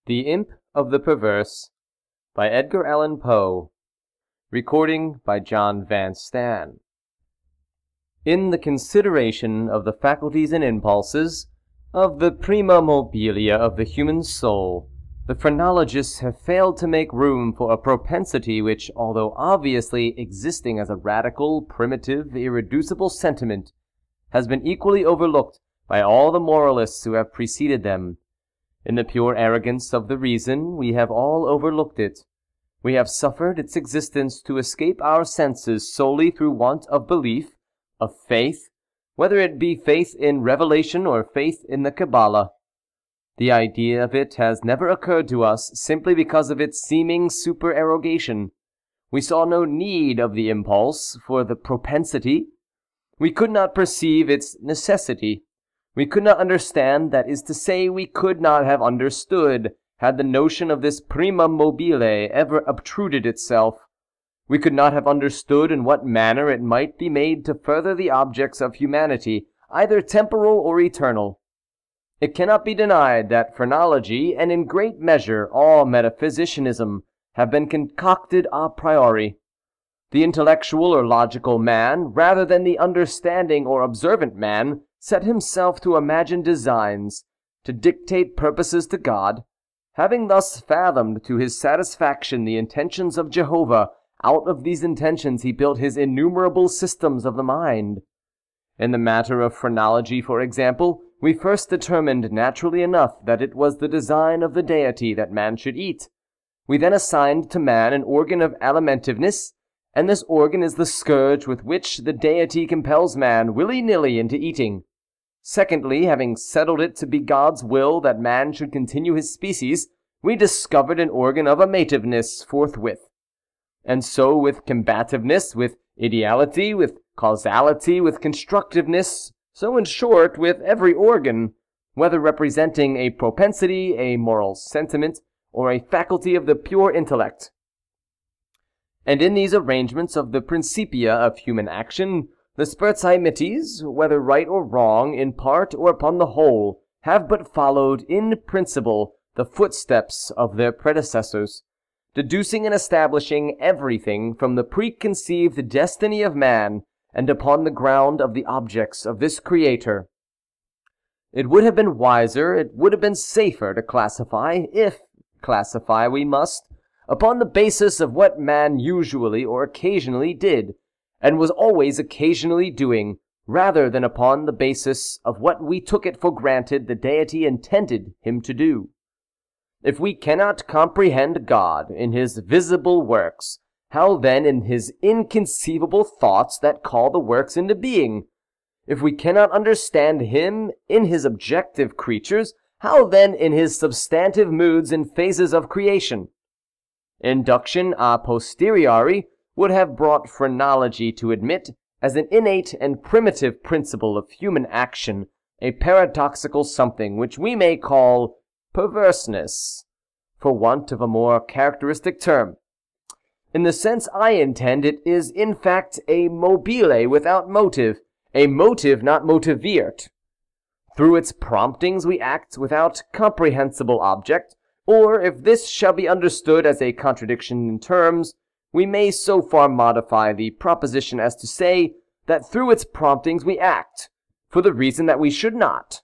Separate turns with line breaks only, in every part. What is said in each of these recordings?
The Imp of the Perverse by Edgar Allan Poe. Recording by John Van Stan. In the consideration of the faculties and impulses, of the prima mobilia of the human soul, the phrenologists have failed to make room for a propensity which, although obviously existing as a radical, primitive, irreducible sentiment, has been equally overlooked by all the moralists who have preceded them. In the pure arrogance of the reason, we have all overlooked it. We have suffered its existence to escape our senses solely through want of belief, of faith, whether it be faith in revelation or faith in the Kabbalah. The idea of it has never occurred to us simply because of its seeming supererogation. We saw no need of the impulse for the propensity. We could not perceive its necessity. We could not understand, that is to say, we could not have understood, had the notion of this prima mobile ever obtruded itself. We could not have understood in what manner it might be made to further the objects of humanity, either temporal or eternal. It cannot be denied that phrenology, and in great measure all metaphysicianism, have been concocted a priori. The intellectual or logical man, rather than the understanding or observant man, set himself to imagine designs, to dictate purposes to God. Having thus fathomed to his satisfaction the intentions of Jehovah, out of these intentions he built his innumerable systems of the mind. In the matter of phrenology, for example, we first determined naturally enough that it was the design of the deity that man should eat. We then assigned to man an organ of alimentiveness, and this organ is the scourge with which the deity compels man willy-nilly into eating. Secondly, having settled it to be God's will that man should continue his species, we discovered an organ of amativeness forthwith. And so with combativeness, with ideality, with causality, with constructiveness, so in short with every organ, whether representing a propensity, a moral sentiment, or a faculty of the pure intellect. And in these arrangements of the principia of human action, the spurzheimites, whether right or wrong, in part or upon the whole, have but followed in principle the footsteps of their predecessors, deducing and establishing everything from the preconceived destiny of man, and upon the ground of the objects of this Creator. It would have been wiser, it would have been safer to classify, if classify we must, upon the basis of what man usually or occasionally did, and was always occasionally doing, rather than upon the basis of what we took it for granted the deity intended him to do. If we cannot comprehend God in his visible works, how then in his inconceivable thoughts that call the works into being? If we cannot understand him in his objective creatures, how then in his substantive moods and phases of creation? Induction a posteriori would have brought phrenology to admit, as an innate and primitive principle of human action, a paradoxical something which we may call perverseness, for want of a more characteristic term. In the sense I intend, it is in fact a mobile without motive, a motive not motiviert. Through its promptings we act without comprehensible object, or, if this shall be understood as a contradiction in terms, we may so far modify the proposition as to say that through its promptings we act, for the reason that we should not.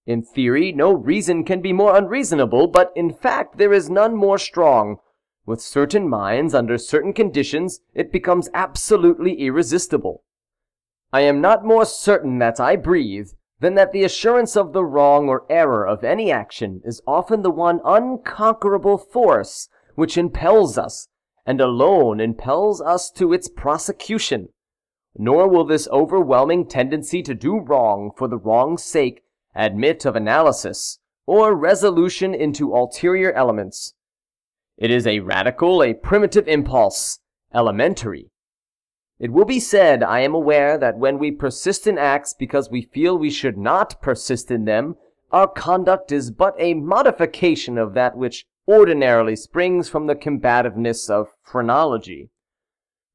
In theory, no reason can be more unreasonable, but in fact there is none more strong. With certain minds, under certain conditions, it becomes absolutely irresistible. I am not more certain that I breathe than that the assurance of the wrong or error of any action is often the one unconquerable force which impels us, and alone impels us to its prosecution. Nor will this overwhelming tendency to do wrong for the wrong's sake admit of analysis, or resolution into ulterior elements. It is a radical, a primitive impulse, elementary. It will be said, I am aware, that when we persist in acts because we feel we should not persist in them, our conduct is but a modification of that which ordinarily springs from the combativeness of phrenology.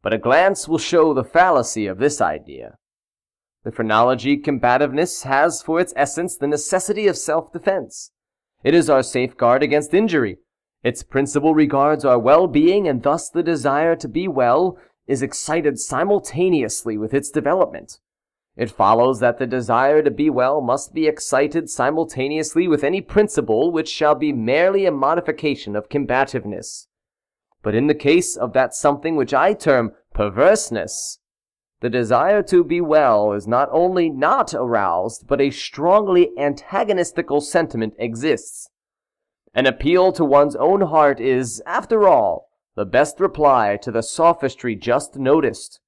But a glance will show the fallacy of this idea. The phrenology combativeness has for its essence the necessity of self-defense. It is our safeguard against injury. Its principle regards our well-being, and thus the desire to be well is excited simultaneously with its development. It follows that the desire to be well must be excited simultaneously with any principle which shall be merely a modification of combativeness. But in the case of that something which I term perverseness, the desire to be well is not only not aroused, but a strongly antagonistical sentiment exists. An appeal to one's own heart is, after all, the best reply to the sophistry just noticed.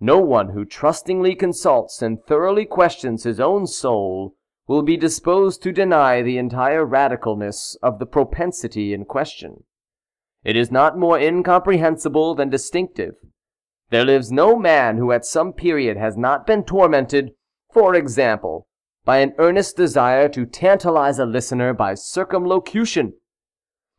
No one who trustingly consults and thoroughly questions his own soul will be disposed to deny the entire radicalness of the propensity in question. It is not more incomprehensible than distinctive. There lives no man who at some period has not been tormented, for example, by an earnest desire to tantalize a listener by circumlocution.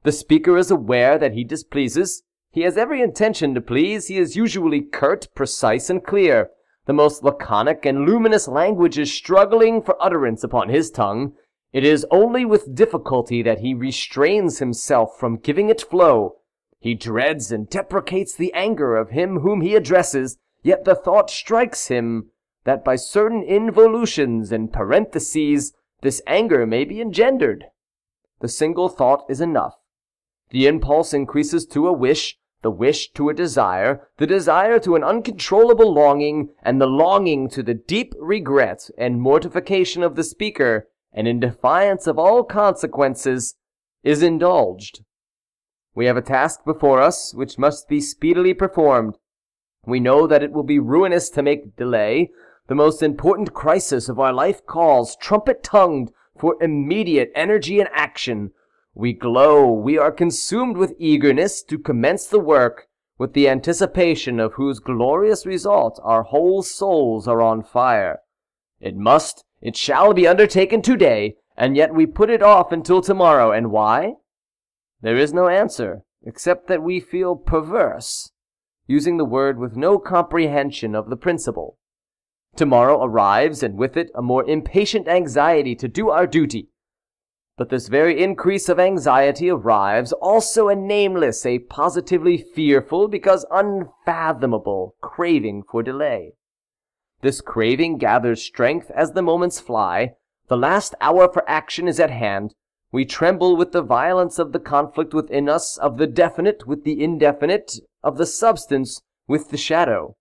The speaker is aware that he displeases. He has every intention to please. He is usually curt, precise, and clear. The most laconic and luminous language is struggling for utterance upon his tongue. It is only with difficulty that he restrains himself from giving it flow. He dreads and deprecates the anger of him whom he addresses, yet the thought strikes him that by certain involutions and parentheses this anger may be engendered. The single thought is enough. The impulse increases to a wish, the wish to a desire, the desire to an uncontrollable longing, and the longing to the deep regret and mortification of the speaker, and in defiance of all consequences, is indulged. We have a task before us which must be speedily performed. We know that it will be ruinous to make delay. The most important crisis of our life calls, trumpet-tongued, for immediate energy and action. We glow, we are consumed with eagerness to commence the work, with the anticipation of whose glorious result our whole souls are on fire. It shall be undertaken today, and yet we put it off until tomorrow. And why? There is no answer, except that we feel perverse, using the word with no comprehension of the principle. Tomorrow arrives, and with it a more impatient anxiety to do our duty. But this very increase of anxiety arrives also a nameless, a positively fearful, because unfathomable, craving for delay. This craving gathers strength as the moments fly. The last hour for action is at hand. We tremble with the violence of the conflict within us, of the definite with the indefinite, of the substance with the shadow.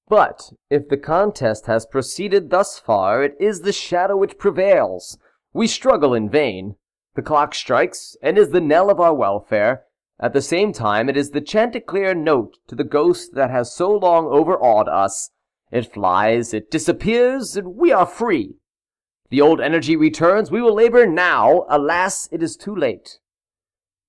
But if the contest has proceeded thus far, it is the shadow which prevails. We struggle in vain. The clock strikes, and is the knell of our welfare. At the same time, it is the chanticleer note to the ghost that has so long overawed us. It flies, it disappears, and we are free. The old energy returns. We will labor now. Alas, it is too late.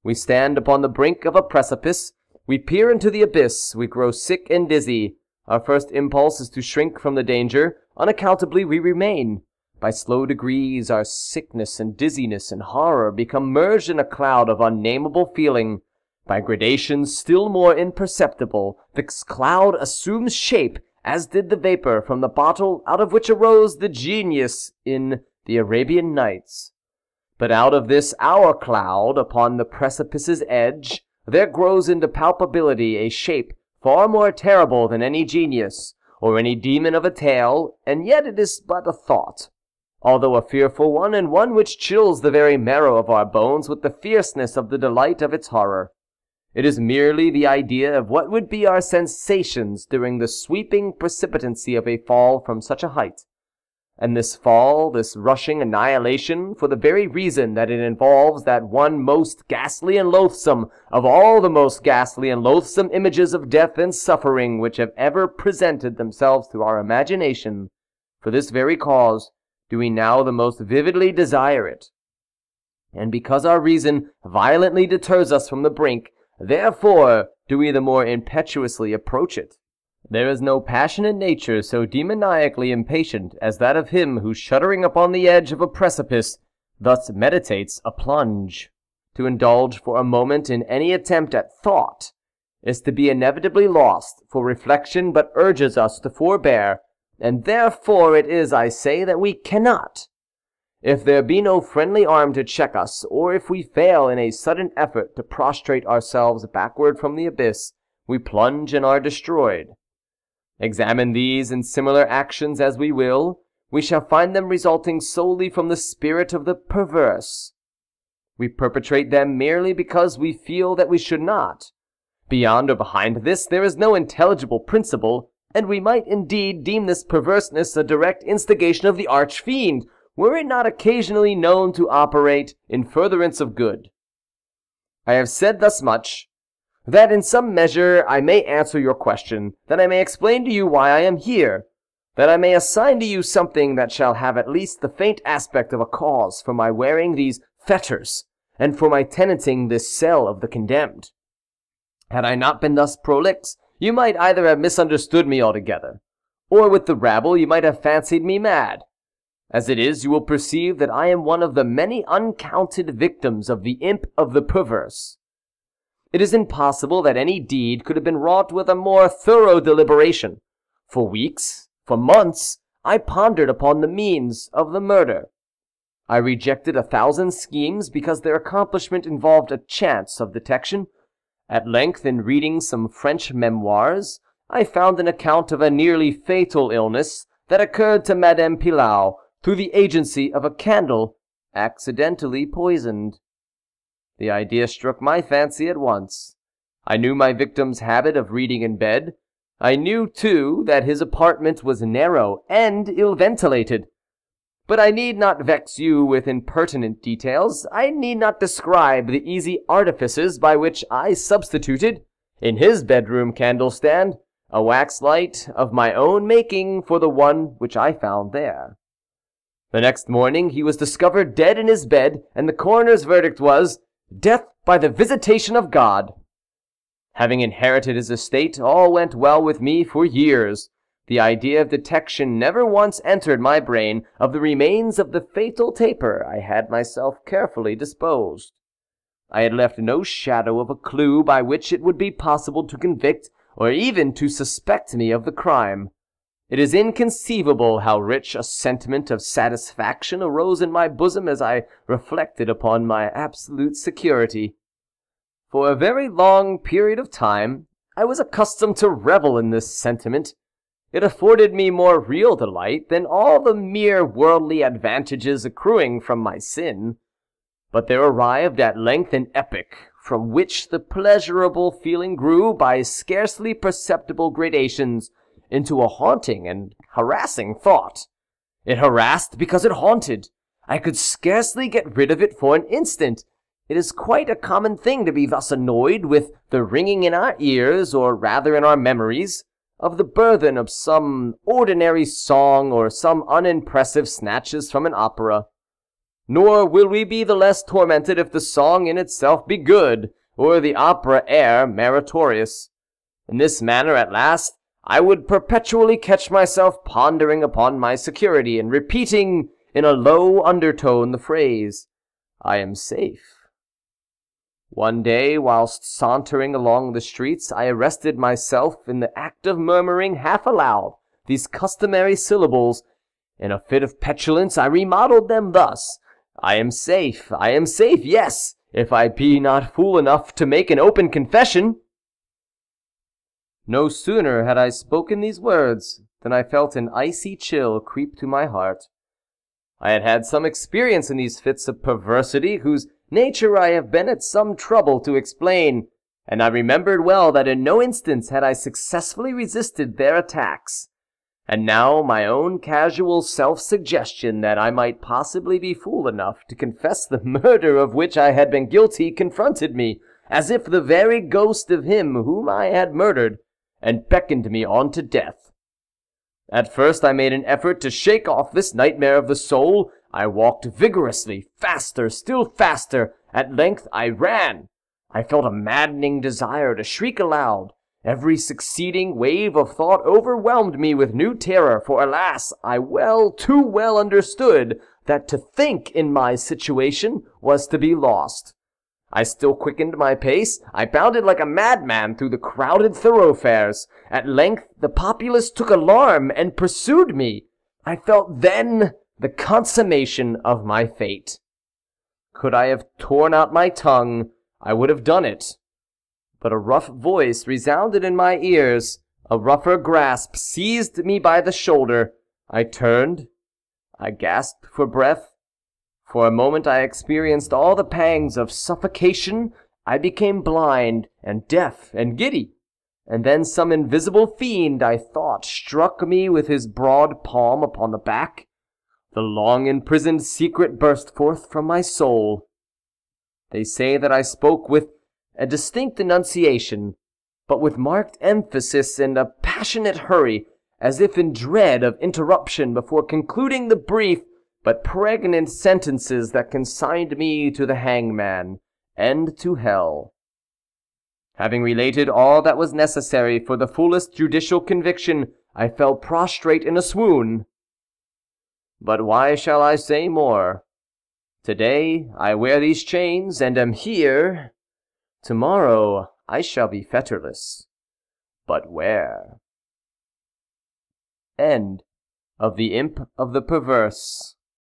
We stand upon the brink of a precipice. We peer into the abyss. We grow sick and dizzy. Our first impulse is to shrink from the danger. Unaccountably we remain. By slow degrees our sickness and dizziness and horror become merged in a cloud of unnameable feeling. By gradations still more imperceptible, this cloud assumes shape, as did the vapor from the bottle out of which arose the genius in the Arabian Nights. But out of this our cloud, upon the precipice's edge, there grows into palpability a shape far more terrible than any genius, or any demon of a tale, and yet it is but a thought, although a fearful one, and one which chills the very marrow of our bones with the fierceness of the delight of its horror. It is merely the idea of what would be our sensations during the sweeping precipitancy of a fall from such a height. And this fall, this rushing annihilation, for the very reason that it involves that one most ghastly and loathsome of all the most ghastly and loathsome images of death and suffering which have ever presented themselves to our imagination, for this very cause do we now the most vividly desire it. And because our reason violently deters us from the brink, therefore do we the more impetuously approach it. There is no passionate nature so demoniacally impatient as that of him who, shuddering upon the edge of a precipice, thus meditates a plunge. To indulge for a moment in any attempt at thought is to be inevitably lost, for reflection but urges us to forbear, and therefore it is, I say, that we cannot. If there be no friendly arm to check us, or if we fail in a sudden effort to prostrate ourselves backward from the abyss, we plunge and are destroyed. Examine these and similar actions as we will, we shall find them resulting solely from the spirit of the perverse. We perpetrate them merely because we feel that we should not. Beyond or behind this, there is no intelligible principle, and we might indeed deem this perverseness a direct instigation of the arch-fiend, were it not occasionally known to operate in furtherance of good. I have said thus much, that in some measure I may answer your question, that I may explain to you why I am here, that I may assign to you something that shall have at least the faint aspect of a cause for my wearing these fetters, and for my tenanting this cell of the condemned. Had I not been thus prolix, you might either have misunderstood me altogether, or with the rabble you might have fancied me mad. As it is, you will perceive that I am one of the many uncounted victims of the Imp of the Perverse. It is impossible that any deed could have been wrought with a more thorough deliberation. For weeks, for months, I pondered upon the means of the murder. I rejected 1,000 schemes because their accomplishment involved a chance of detection. At length, in reading some French memoirs, I found an account of a nearly fatal illness that occurred to Madame Pilau through the agency of a candle accidentally poisoned. The idea struck my fancy at once. I knew my victim's habit of reading in bed. I knew, too, that his apartment was narrow and ill-ventilated. But I need not vex you with impertinent details. I need not describe the easy artifices by which I substituted, in his bedroom candle-stand, a wax light of my own making for the one which I found there. The next morning he was discovered dead in his bed, and the coroner's verdict was, "Death by the visitation of God." Having inherited his estate, all went well with me for years. The idea of detection never once entered my brain of the remains of the fatal taper I had myself carefully disposed. I had left no shadow of a clue by which it would be possible to convict or even to suspect me of the crime. It is inconceivable how rich a sentiment of satisfaction arose in my bosom as I reflected upon my absolute security. For a very long period of time I was accustomed to revel in this sentiment. It afforded me more real delight than all the mere worldly advantages accruing from my sin. But there arrived at length an epoch from which the pleasurable feeling grew by scarcely perceptible gradations into a haunting and harassing thought. It harassed because it haunted. I could scarcely get rid of it for an instant. It is quite a common thing to be thus annoyed with the ringing in our ears, or rather in our memories, of the burthen of some ordinary song or some unimpressive snatches from an opera. Nor will we be the less tormented if the song in itself be good, or the opera air meritorious. In this manner, at last, I would perpetually catch myself pondering upon my security, and repeating in a low undertone the phrase, "I am safe." One day, whilst sauntering along the streets, I arrested myself in the act of murmuring half aloud these customary syllables. In a fit of petulance, I remodeled them thus: "I am safe, yes, if I be not fool enough to make an open confession." No sooner had I spoken these words than I felt an icy chill creep to my heart. I had had some experience in these fits of perversity, whose nature I have been at some trouble to explain, and I remembered well that in no instance had I successfully resisted their attacks. And now my own casual self-suggestion that I might possibly be fool enough to confess the murder of which I had been guilty confronted me, as if the very ghost of him whom I had murdered, and beckoned me on to death. At first I made an effort to shake off this nightmare of the soul. I walked vigorously, faster, still faster. At length I ran. I felt a maddening desire to shriek aloud. Every succeeding wave of thought overwhelmed me with new terror, for alas, I too well understood that to think in my situation was to be lost. I still quickened my pace. I bounded like a madman through the crowded thoroughfares. At length the populace took alarm and pursued me. I felt then the consummation of my fate. Could I have torn out my tongue, I would have done it. But a rough voice resounded in my ears, a rougher grasp seized me by the shoulder. I turned, I gasped for breath. For a moment I experienced all the pangs of suffocation. I became blind and deaf and giddy. And then some invisible fiend, I thought, struck me with his broad palm upon the back. The long-imprisoned secret burst forth from my soul. They say that I spoke with a distinct enunciation, but with marked emphasis and a passionate hurry, as if in dread of interruption before concluding the brief but pregnant sentences that consigned me to the hangman and to hell. Having related all that was necessary for the fullest judicial conviction, I fell prostrate in a swoon. But why shall I say more? Today I wear these chains and am here. Tomorrow I shall be fetterless. But where? End of The Imp of the Perverse.